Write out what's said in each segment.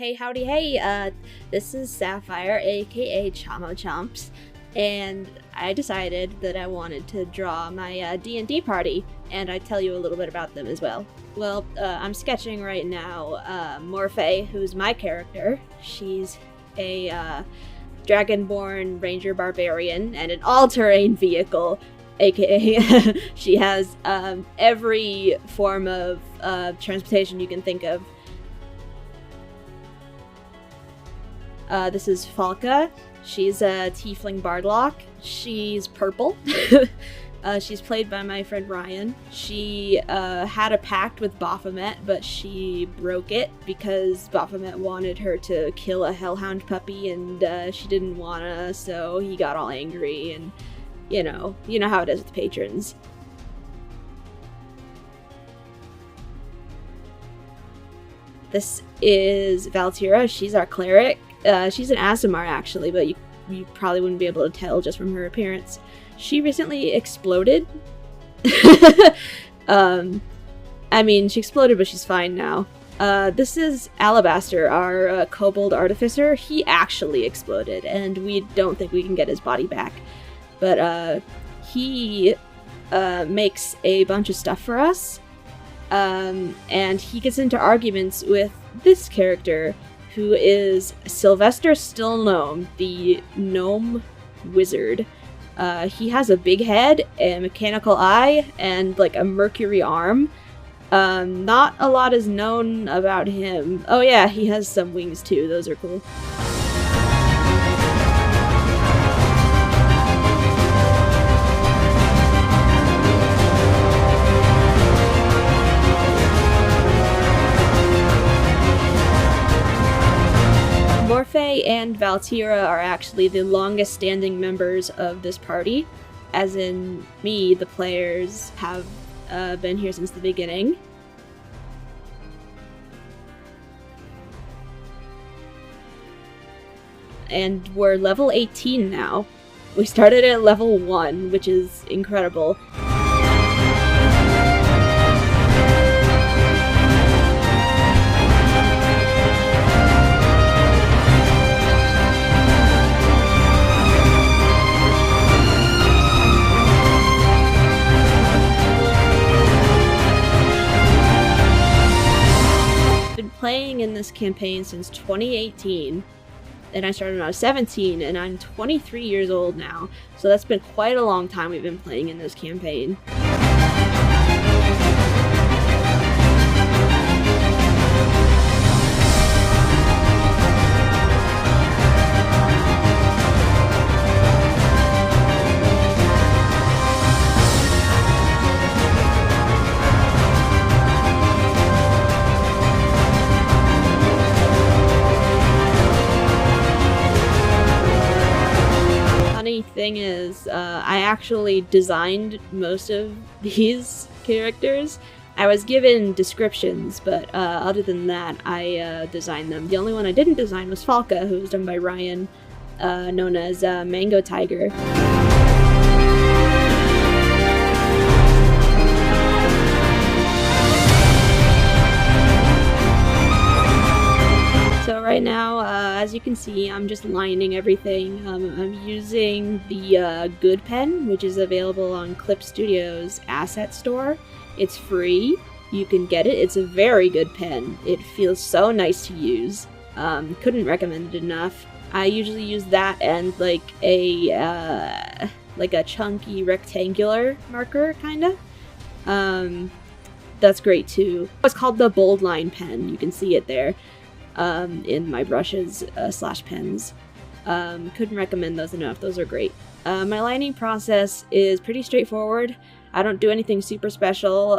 Hey, howdy, hey, this is Sapphire, aka Chamo Chomps, and I decided that I wanted to draw my D&D party, and I'd tell you a little bit about them as well. Well, I'm sketching right now Morphae, who's my character. She's a dragonborn ranger barbarian and an all-terrain vehicle, aka she has every form of transportation you can think of. This is Falka. She's a tiefling bardlock. She's purple. She's played by my friend Ryan. She had a pact with Baphomet, but she broke it because Baphomet wanted her to kill a hellhound puppy, and she didn't wanna, so he got all angry, and you know how it is with patrons. This is Valtyra. She's our cleric. She's an Aasimar, actually, but you probably wouldn't be able to tell just from her appearance. She recently exploded. I mean, she exploded, but she's fine now. This is Alabaster, our kobold artificer. He actually exploded, and we don't think we can get his body back. But he makes a bunch of stuff for us, and he gets into arguments with this character, who is Sylvester Stylgnome, the gnome wizard. He has a big head, a mechanical eye, and like a mercury arm. Not a lot is known about him. Oh yeah, he has some wings too, those are cool. Morphae and Valtyra are actually the longest standing members of this party, as in me, the players have been here since the beginning. And we're level 18 now. We started at level 1, which is incredible. Playing in this campaign since 2018, and I started when I was 17, and I'm 23 years old now, so that's been quite a long time we've been playing in this campaign. Thing is, I actually designed most of these characters. I was given descriptions, but other than that, I designed them. The only one I didn't design was Falka, who was done by Ryan, known as Mango Tiger. So right now, as you can see, I'm just lining everything. I'm using the Good Pen, which is available on Clip Studios' asset store. It's free. You can get it. It's a very good pen. It feels so nice to use. Couldn't recommend it enough. I usually use that and like a chunky rectangular marker, kinda. That's great too. It's called the Bold Line pen. You can see it there. In my brushes / pens. Couldn't recommend those enough. Those are great. My lining process is pretty straightforward. I don't do anything super special.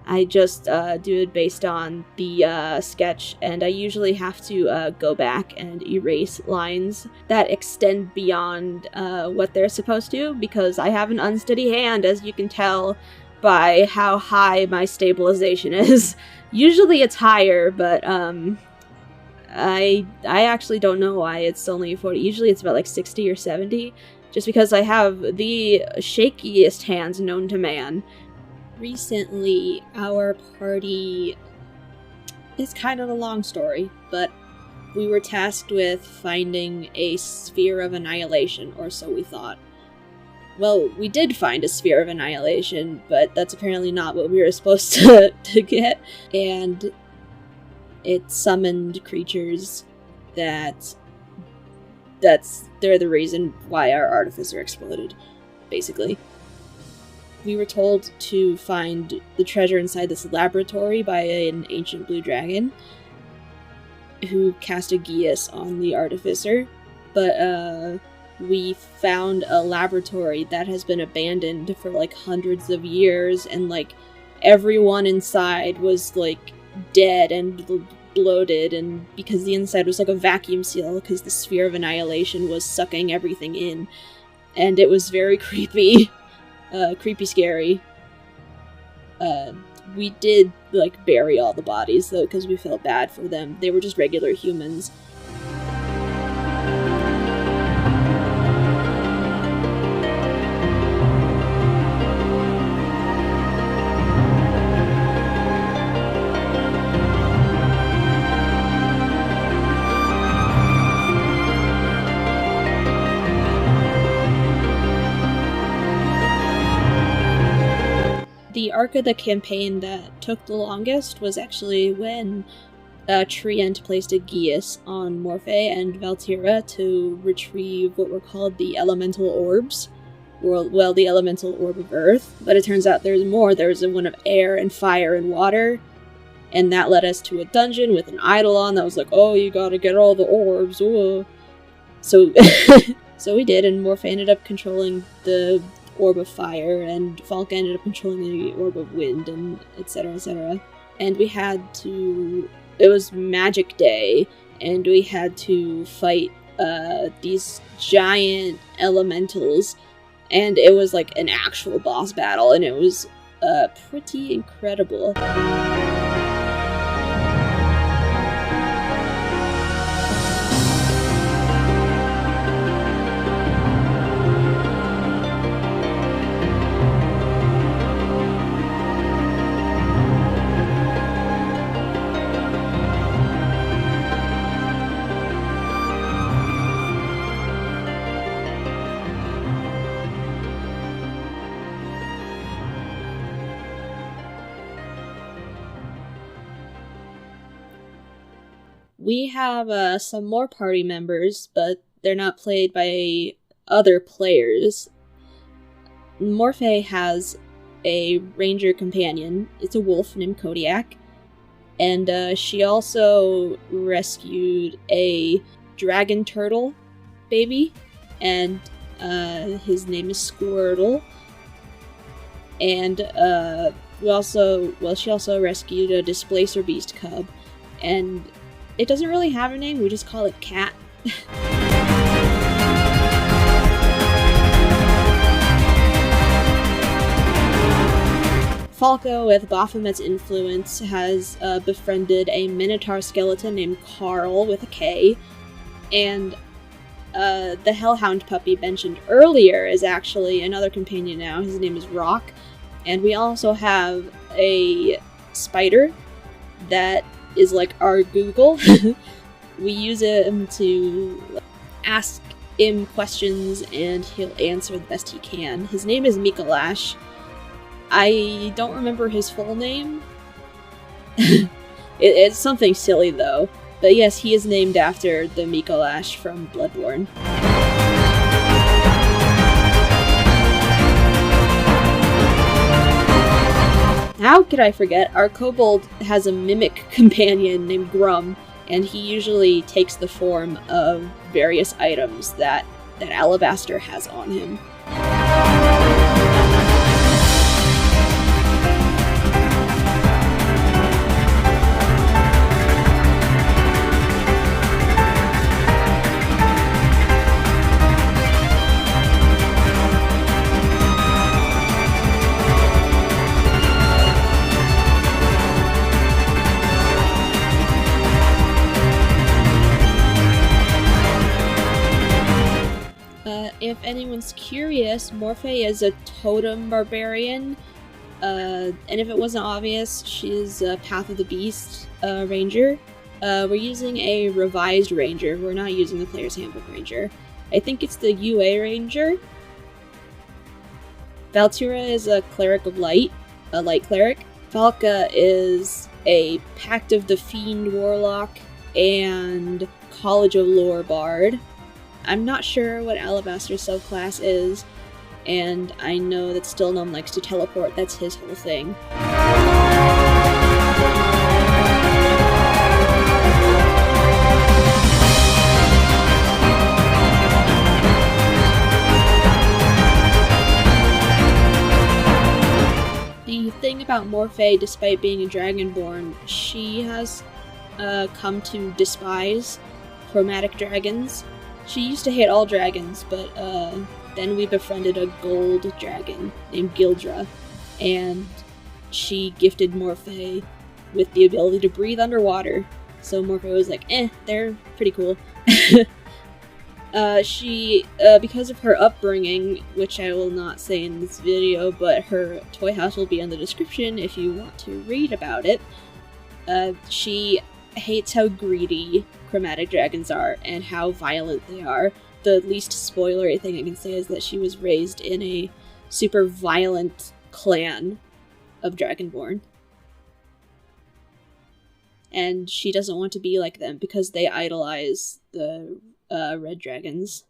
I just do it based on the sketch, and I usually have to go back and erase lines that extend beyond what they're supposed to, because I have an unsteady hand, as you can tell by how high my stabilization is. Usually it's higher, but I actually don't know why it's only 40. Usually it's about like 60 or 70, just because I have the shakiest hands known to man. Recently, our party It's kind of a long story, but we were tasked with finding a sphere of annihilation, or so we thought. Well, we did find a sphere of annihilation, but that's apparently not what we were supposed to get, and it summoned creatures they're the reason why our artificer exploded, basically. We were told to find the treasure inside this laboratory by an ancient blue dragon who cast a geas on the artificer, but we found a laboratory that has been abandoned for like hundreds of years, and like everyone inside was like dead and bloated, and because the inside was like a vacuum seal because the sphere of annihilation was sucking everything in, and it was very creepy. Scary. We did, like, bury all the bodies, though, because we felt bad for them. They were just regular humans. The arc of the campaign that took the longest was actually when Trient placed a geas on Morphae and Valtyra to retrieve what were called the elemental orbs. Well, the elemental orb of earth, but it turns out there's more. There's one of air and fire and water, and that led us to a dungeon with an idol on that was like, oh, you gotta get all the orbs, whoa. So, so we did, and Morphae ended up controlling the orb of fire, and Falka ended up controlling the orb of wind, and etc, etc. And we had to... It was Magic Day, and we had to fight these giant elementals, and it was like an actual boss battle, and it was pretty incredible. We have some more party members, but they're not played by other players. Morphae has a ranger companion. It's a wolf named Kodiak. And she also rescued a dragon turtle baby, and his name is Squirtle. And she also rescued a displacer beast cub, and it doesn't really have a name, we just call it Cat. Falka, with Baphomet's influence, has befriended a minotaur skeleton named Carl with a K, and the Hellhound puppy mentioned earlier is actually another companion now. His name is Rock, and we also have a spider that is like our Google. We use him to ask him questions, and he'll answer the best he can. His name is MICOLASH. I don't remember his full name. It's something silly though. But yes, he is named after the MICOLASH from Bloodborne. How could I forget? Our kobold has a mimic companion named Grum, and he usually takes the form of various items that Alabaster has on him. If anyone's curious, Morphae is a totem barbarian, And if it wasn't obvious, she's a Path of the Beast ranger. We're using a revised ranger. We're not using the Player's Handbook ranger. I think it's the UA ranger. Valtyra is a cleric of light, a light cleric. Falka is a Pact of the Fiend warlock and College of Lore bard. I'm not sure what alabaster subclass is, and I know that Stylgnome likes to teleport. That's his whole thing. The thing about Morphae, despite being a dragonborn, she has come to despise chromatic dragons. She used to hate all dragons, but then we befriended a gold dragon named Gildra, and she gifted Morphae with the ability to breathe underwater. So Morphae was like, they're pretty cool. She, because of her upbringing, which I will not say in this video, but her toy house will be in the description if you want to read about it, she hates how greedy chromatic dragons are and how violent they are. The least spoilery thing I can say is that she was raised in a super violent clan of Dragonborn. And she doesn't want to be like them because they idolize the red dragons.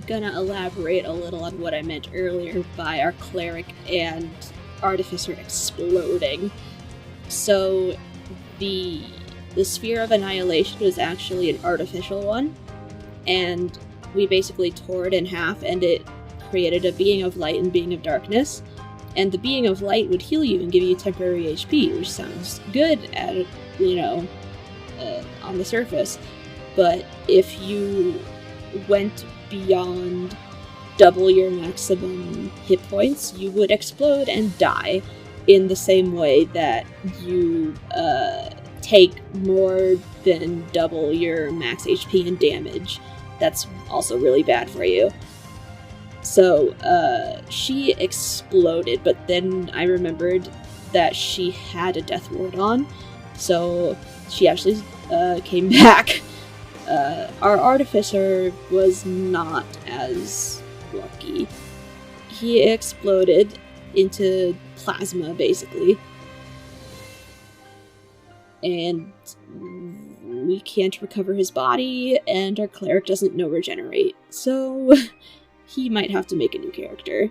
Gonna elaborate a little on what I meant earlier by our cleric and artificer exploding. So the sphere of annihilation was actually an artificial one, and we basically tore it in half, and it created a being of light and being of darkness. And the being of light would heal you and give you temporary HP, which sounds good at on the surface. But if you went beyond double your maximum hit points, you would explode and die in the same way that you take more than double your max HP and damage. That's also really bad for you. So she exploded, but then I remembered that she had a death ward on, so she actually came back. Our artificer was not as lucky. He exploded into plasma, basically. And we can't recover his body, and our cleric doesn't know regenerate, so he might have to make a new character.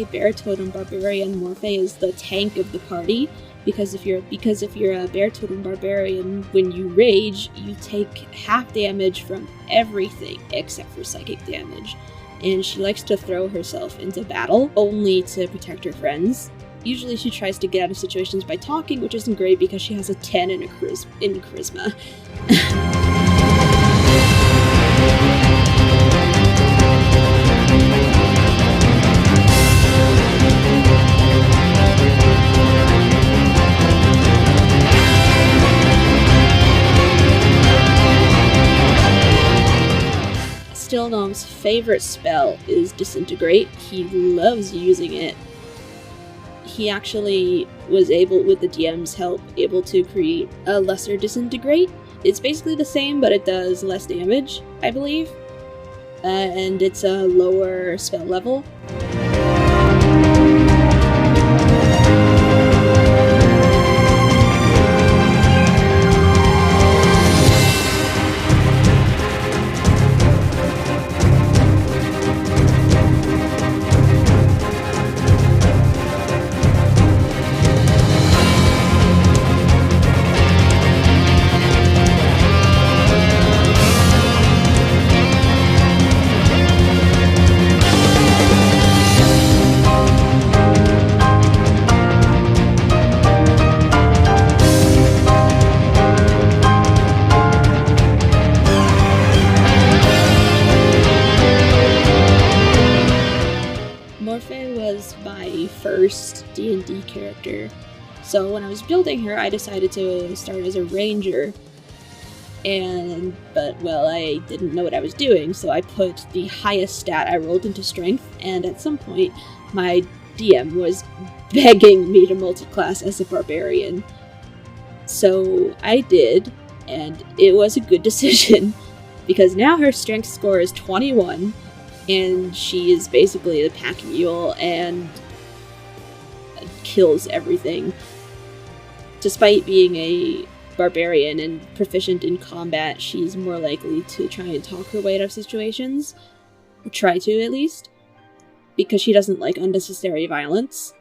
bear totem barbarian, morphae is the tank of the party. Because if you're a bear totem barbarian, when you rage, you take half damage from everything except for psychic damage. And she likes to throw herself into battle, only to protect her friends. Usually she tries to get out of situations by talking, which isn't great because she has a 10 in charisma. Stylgnome's favorite spell is Disintegrate. He loves using it. He actually was able, with the DM's help, able to create a lesser Disintegrate. It's basically the same, but it does less damage, I believe. And it's a lower spell level. Morphae was my first D&D character, so when I was building her, I decided to start as a ranger, but I didn't know what I was doing, so I put the highest stat I rolled into strength, and at some point, my DM was begging me to multiclass as a barbarian. So I did, and it was a good decision, because now her strength score is 21, and she is basically the pack mule and kills everything. Despite being a barbarian and proficient in combat, she's more likely to try and talk her way out of situations. Or try to, at least. Because she doesn't like unnecessary violence.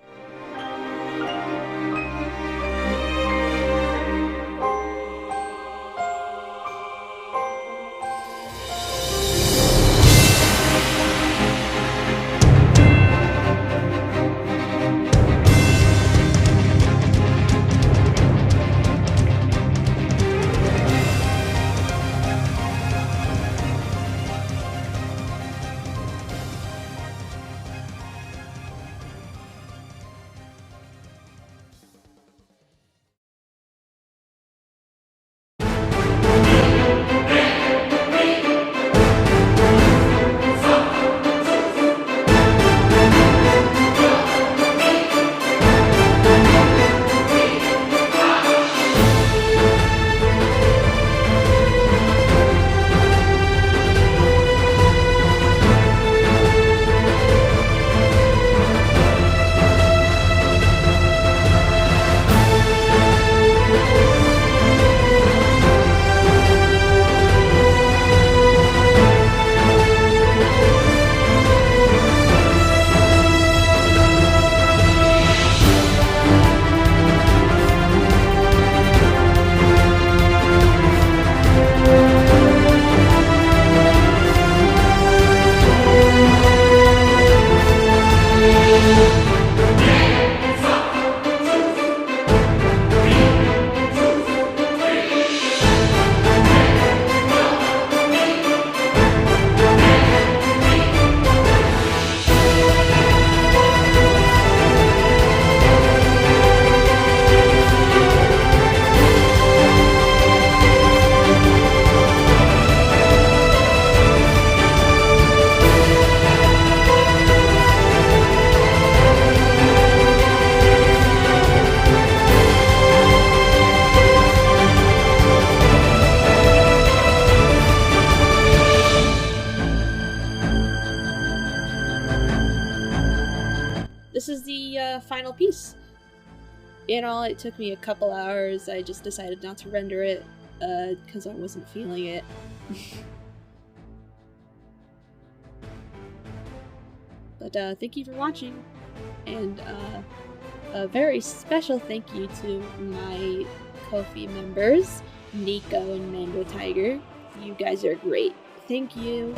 This is the final piece. In all, it took me a couple hours. I just decided not to render it because I wasn't feeling it. But thank you for watching. And a very special thank you to my Ko-fi members, Nico and Mango Tiger. You guys are great. Thank you.